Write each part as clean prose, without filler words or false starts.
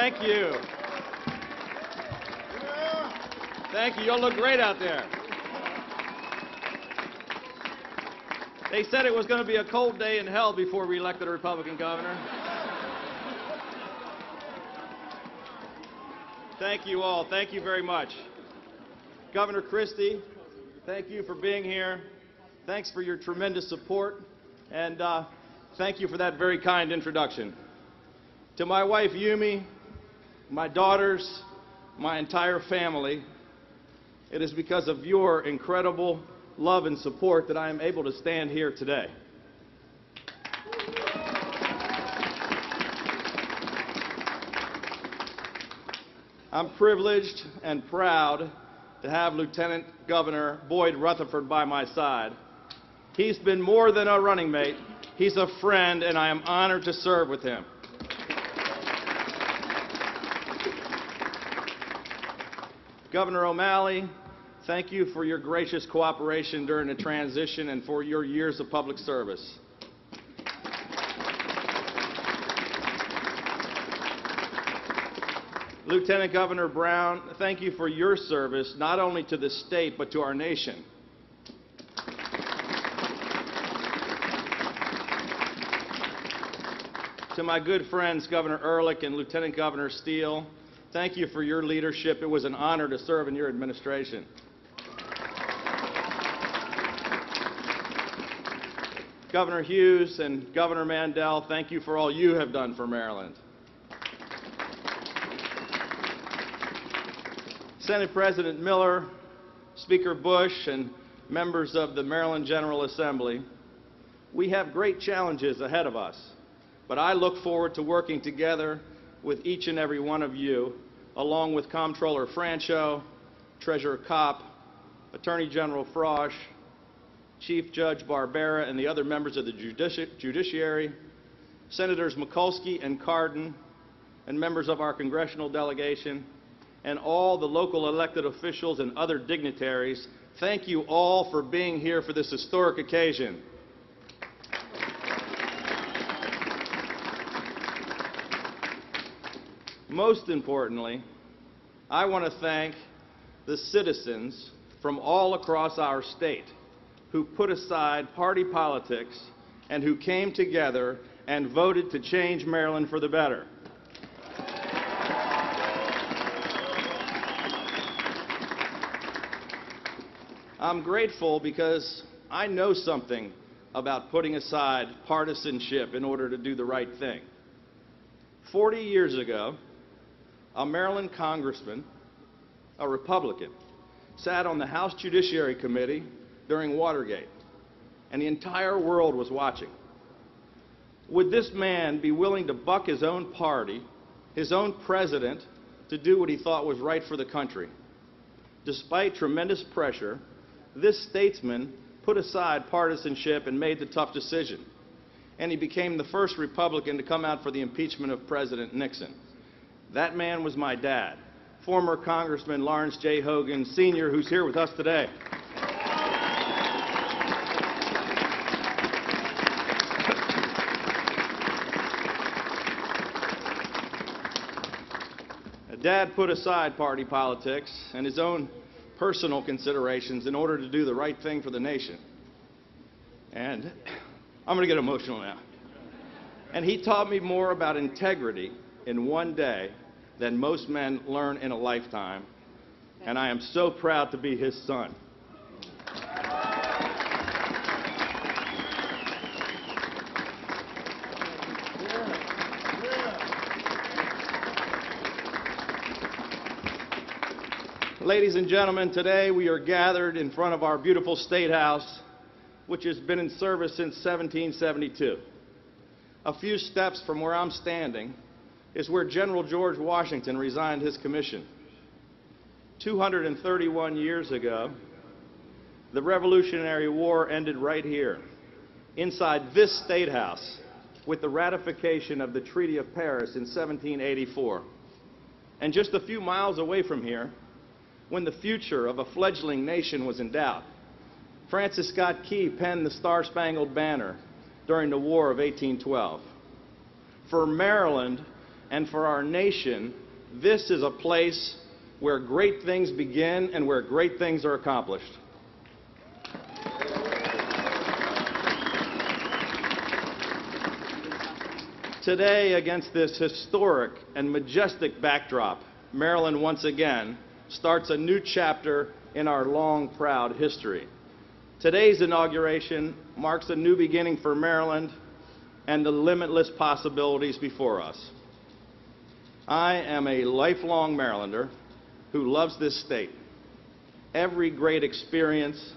Thank you. Thank you. You'll look great out there. They said it was going to be a cold day in hell before we elected a Republican governor. Thank you all. Thank you very much. Governor Christie, thank you for being here. Thanks for your tremendous support. And thank you for that very kind introduction. To my wife, Yumi, my daughters, my entire family, it is because of your incredible love and support that I am able to stand here today. I'm privileged and proud to have Lieutenant Governor Boyd Rutherford by my side. He's been more than a running mate. He's a friend, and I am honored to serve with him. Governor O'Malley, thank you for your gracious cooperation during the transition and for your years of public service. Lieutenant Governor Brown, thank you for your service, not only to the state, but to our nation. To my good friends, Governor Ehrlich and Lieutenant Governor Steele, thank you for your leadership. It was an honor to serve in your administration. Governor Hughes and Governor Mandel, thank you for all you have done for Maryland. Senate President Miller, Speaker Bush, and members of the Maryland General Assembly, we have great challenges ahead of us, but I look forward to working together with each and every one of you, along with Comptroller Francho, Treasurer Kopp, Attorney General Frosch, Chief Judge Barbera, and the other members of the Judiciary, Senators Mikulski and Cardin, and members of our congressional delegation, and all the local elected officials and other dignitaries. Thank you all for being here for this historic occasion. Most importantly, I want to thank the citizens from all across our state who put aside party politics and who came together and voted to change Maryland for the better. I'm grateful because I know something about putting aside partisanship in order to do the right thing. 40 years ago, a Maryland congressman, a Republican, sat on the House Judiciary Committee during Watergate, and the entire world was watching. Would this man be willing to buck his own party, his own president, to do what he thought was right for the country? Despite tremendous pressure, this statesman put aside partisanship and made the tough decision, and he became the first Republican to come out for the impeachment of President Nixon. That man was my dad, former Congressman Lawrence J. Hogan, Sr., who's here with us today. Dad put aside party politics and his own personal considerations in order to do the right thing for the nation. And I'm going to get emotional now. And he taught me more about integrity in one day than most men learn in a lifetime. And I am so proud to be his son. Ladies and gentlemen, today we are gathered in front of our beautiful State House, which has been in service since 1772. A few steps from where I'm standing is where General George Washington resigned his commission. 231 years ago, the Revolutionary War ended right here, inside this State House, with the ratification of the Treaty of Paris in 1784. And just a few miles away from here, when the future of a fledgling nation was in doubt, Francis Scott Key penned the Star-Spangled Banner during the War of 1812. For Maryland, and for our nation, this is a place where great things begin and where great things are accomplished. Today, against this historic and majestic backdrop, Maryland once again starts a new chapter in our long, proud history. Today's inauguration marks a new beginning for Maryland and the limitless possibilities before us. I am a lifelong Marylander who loves this state. Every great experience,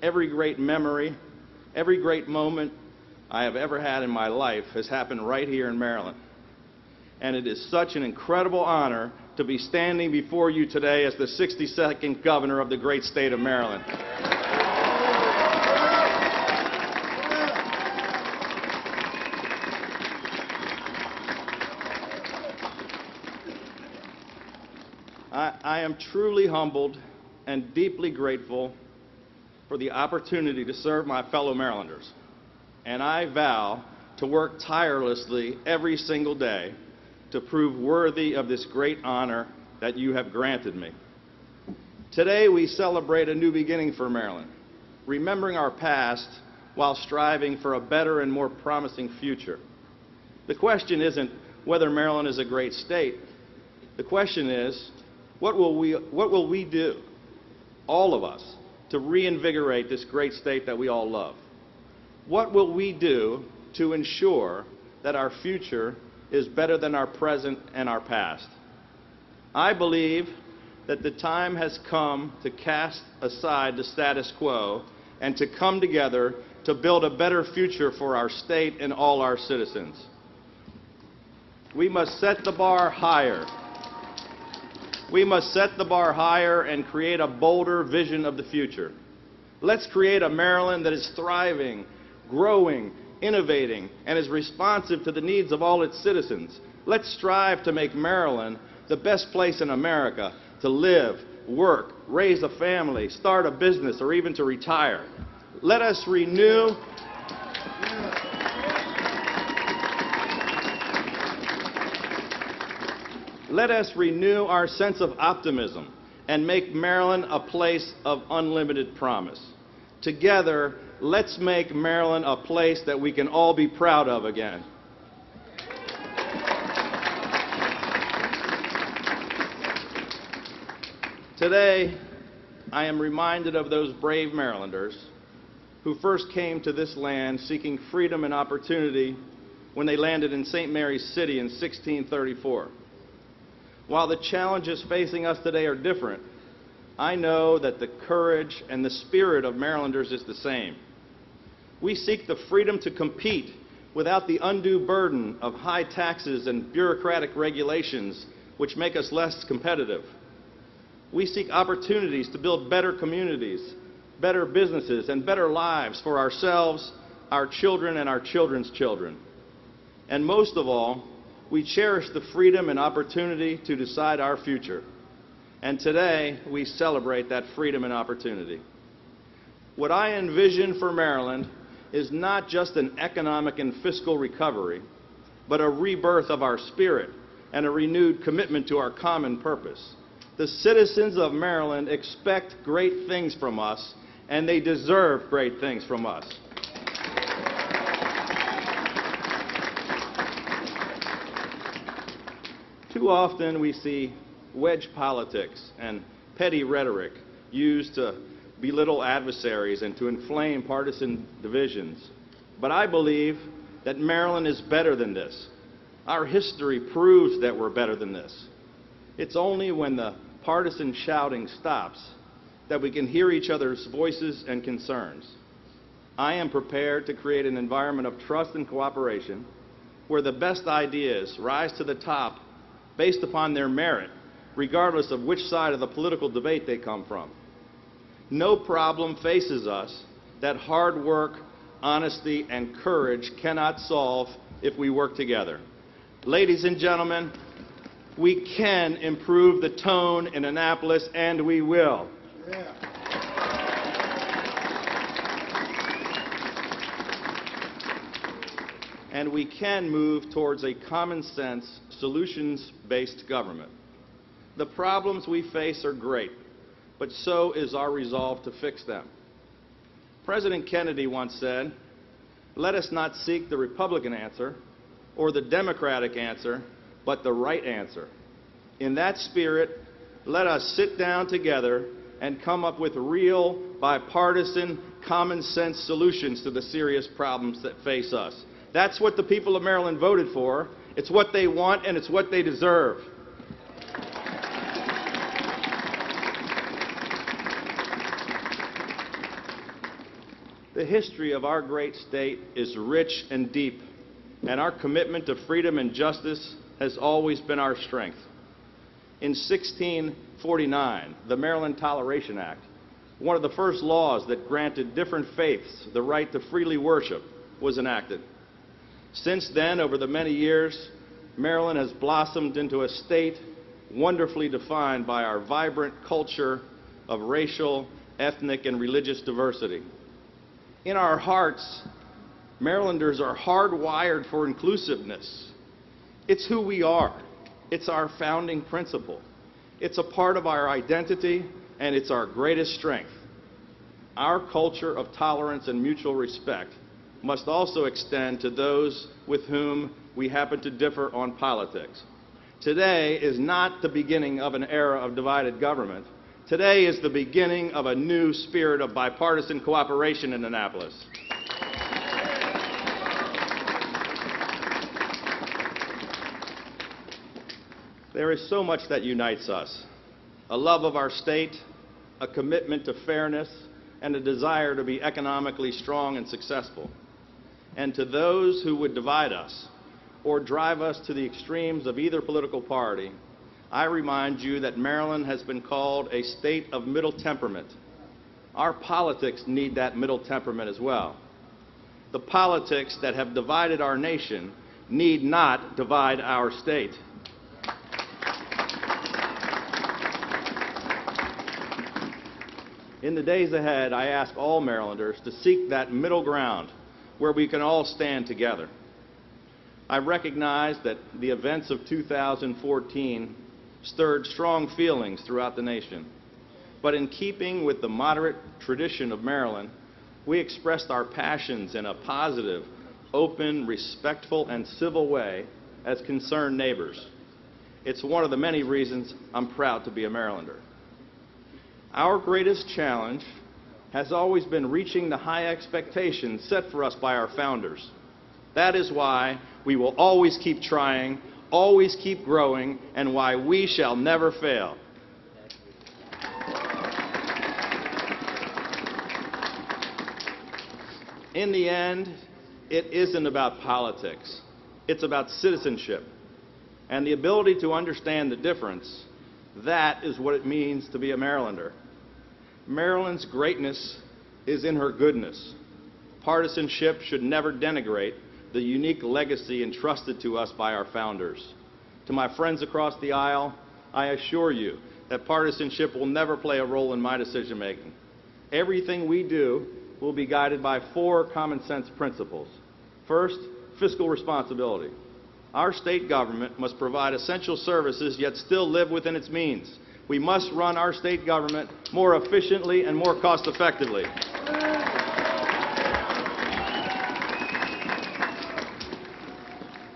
every great memory, every great moment I have ever had in my life has happened right here in Maryland. And it is such an incredible honor to be standing before you today as the 62nd governor of the great state of Maryland. I am truly humbled and deeply grateful for the opportunity to serve my fellow Marylanders. And I vow to work tirelessly every single day to prove worthy of this great honor that you have granted me. Today we celebrate a new beginning for Maryland, remembering our past while striving for a better and more promising future. The question isn't whether Maryland is a great state. The question is, what will we do, all of us, to reinvigorate this great state that we all love? What will we do to ensure that our future is better than our present and our past? I believe that the time has come to cast aside the status quo and to come together to build a better future for our state and all our citizens. We must set the bar higher. We must set the bar higher and create a bolder vision of the future. Let's create a Maryland that is thriving, growing, innovating, and is responsive to the needs of all its citizens. Let's strive to make Maryland the best place in America to live, work, raise a family, start a business, or even to retire. Let us renew our sense of optimism and make Maryland a place of unlimited promise. Together, let's make Maryland a place that we can all be proud of again. Today, I am reminded of those brave Marylanders who first came to this land seeking freedom and opportunity when they landed in St. Mary's City in 1634. While the challenges facing us today are different, I know that the courage and the spirit of Marylanders is the same. We seek the freedom to compete without the undue burden of high taxes and bureaucratic regulations which make us less competitive. We seek opportunities to build better communities, better businesses, and better lives for ourselves, our children, and our children's children. And most of all, we cherish the freedom and opportunity to decide our future. And today, we celebrate that freedom and opportunity. What I envision for Maryland is not just an economic and fiscal recovery, but a rebirth of our spirit and a renewed commitment to our common purpose. The citizens of Maryland expect great things from us, and they deserve great things from us. Too often we see wedge politics and petty rhetoric used to belittle adversaries and to inflame partisan divisions. But I believe that Maryland is better than this. Our history proves that we're better than this. It's only when the partisan shouting stops that we can hear each other's voices and concerns. I am prepared to create an environment of trust and cooperation where the best ideas rise to the top based upon their merit, regardless of which side of the political debate they come from. No problem faces us that hard work, honesty, and courage cannot solve if we work together. Ladies and gentlemen, we can improve the tone in Annapolis, and we will. Yeah. and we can move towards a common-sense, solutions-based government. The problems we face are great, but so is our resolve to fix them. President Kennedy once said, "Let us not seek the Republican answer or the Democratic answer, but the right answer." In that spirit, let us sit down together and come up with real, bipartisan, common-sense solutions to the serious problems that face us. That's what the people of Maryland voted for. It's what they want, and it's what they deserve. The history of our great state is rich and deep, and our commitment to freedom and justice has always been our strength. In 1649, the Maryland Toleration Act, one of the first laws that granted different faiths the right to freely worship, was enacted. Since then, over the many years, Maryland has blossomed into a state wonderfully defined by our vibrant culture of racial, ethnic, and religious diversity. In our hearts, Marylanders are hardwired for inclusiveness. It's who we are. It's our founding principle. It's a part of our identity, and it's our greatest strength. Our culture of tolerance and mutual respect must also extend to those with whom we happen to differ on politics. Today is not the beginning of an era of divided government. Today is the beginning of a new spirit of bipartisan cooperation in Annapolis. There is so much that unites us: a love of our state, a commitment to fairness, and a desire to be economically strong and successful. And to those who would divide us or drive us to the extremes of either political party, I remind you that Maryland has been called a state of middle temperament. Our politics need that middle temperament as well. The politics that have divided our nation need not divide our state. In the days ahead, I ask all Marylanders to seek that middle ground where we can all stand together. I recognize that the events of 2014 stirred strong feelings throughout the nation. But in keeping with the moderate tradition of Maryland, we expressed our passions in a positive, open, respectful, and civil way as concerned neighbors. It's one of the many reasons I'm proud to be a Marylander. Our greatest challenge has always been reaching the high expectations set for us by our founders. That is why we will always keep trying, always keep growing, and why we shall never fail. In the end, it isn't about politics. It's about citizenship and the ability to understand the difference. That is what it means to be a Marylander. Maryland's greatness is in her goodness. Partisanship should never denigrate the unique legacy entrusted to us by our founders. To my friends across the aisle, I assure you that partisanship will never play a role in my decision-making. Everything we do will be guided by 4 common-sense principles. First, fiscal responsibility. Our state government must provide essential services yet still live within its means. We must run our state government more efficiently and more cost-effectively.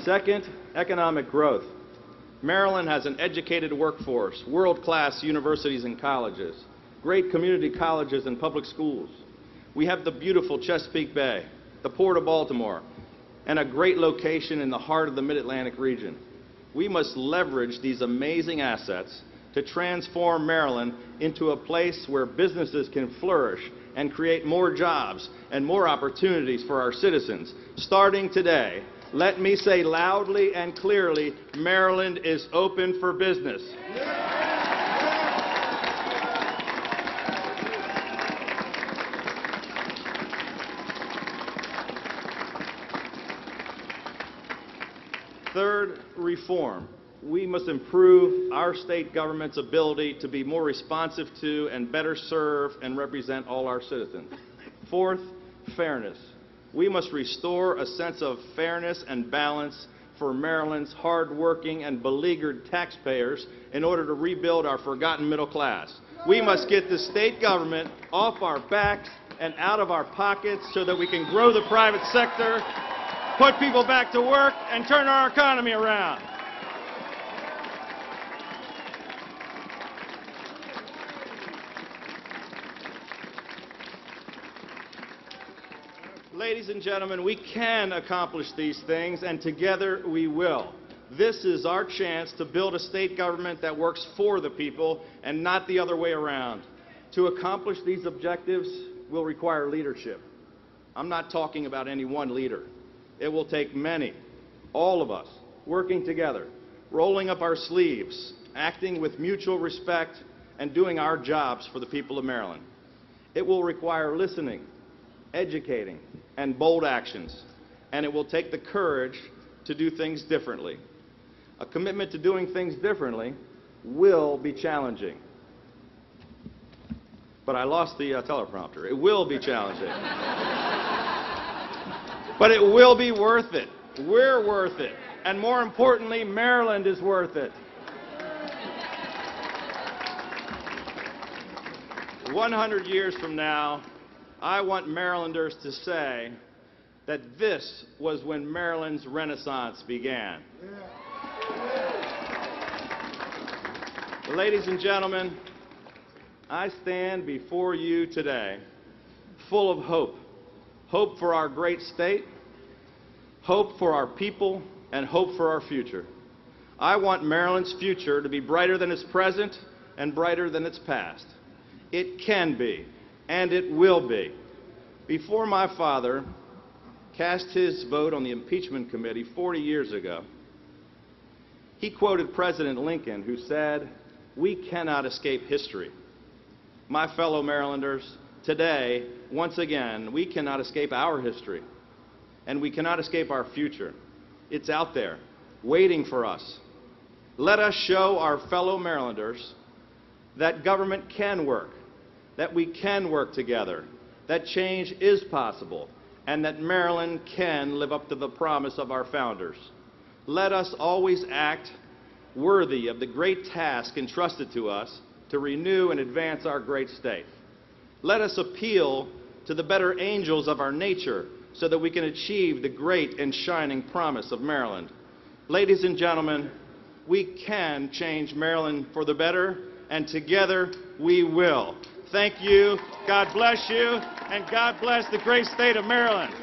Second, economic growth. Maryland has an educated workforce, world-class universities and colleges, great community colleges and public schools. We have the beautiful Chesapeake Bay, the Port of Baltimore, and a great location in the heart of the Mid-Atlantic region. We must leverage these amazing assets to transform Maryland into a place where businesses can flourish and create more jobs and more opportunities for our citizens. Starting today, let me say loudly and clearly, Maryland is open for business. Third, reform. We must improve our state government's ability to be more responsive to and better serve and represent all our citizens. Fourth, fairness. We must restore a sense of fairness and balance for Maryland's hard-working and beleaguered taxpayers in order to rebuild our forgotten middle class. We must get the state government off our backs and out of our pockets so that we can grow the private sector, put people back to work, and turn our economy around. Ladies and gentlemen, we can accomplish these things, and together we will. This is our chance to build a state government that works for the people and not the other way around. To accomplish these objectives will require leadership. I'm not talking about any one leader. It will take many, all of us, working together, rolling up our sleeves, acting with mutual respect, and doing our jobs for the people of Maryland. It will require listening, educating, and bold actions, and it will take the courage to do things differently. A commitment to doing things differently will be challenging. But I lost the teleprompter. It will be challenging. But it will be worth it. We're worth it. And more importantly, Maryland is worth it. 100 years from now, I want Marylanders to say that this was when Maryland's Renaissance began. Ladies and gentlemen, I stand before you today full of hope. Hope for our great state, hope for our people, and hope for our future. I want Maryland's future to be brighter than its present and brighter than its past. It can be, and it will be. Before my father cast his vote on the impeachment committee 40 years ago, he quoted President Lincoln, who said, "We cannot escape history." My fellow Marylanders, today, once again, we cannot escape our history, and we cannot escape our future. It's out there, waiting for us. Let us show our fellow Marylanders that government can work, that we can work together, that change is possible, and that Maryland can live up to the promise of our founders. Let us always act worthy of the great task entrusted to us to renew and advance our great state. Let us appeal to the better angels of our nature so that we can achieve the great and shining promise of Maryland. Ladies and gentlemen, we can change Maryland for the better, and together we will. Thank you, God bless you, and God bless the great state of Maryland.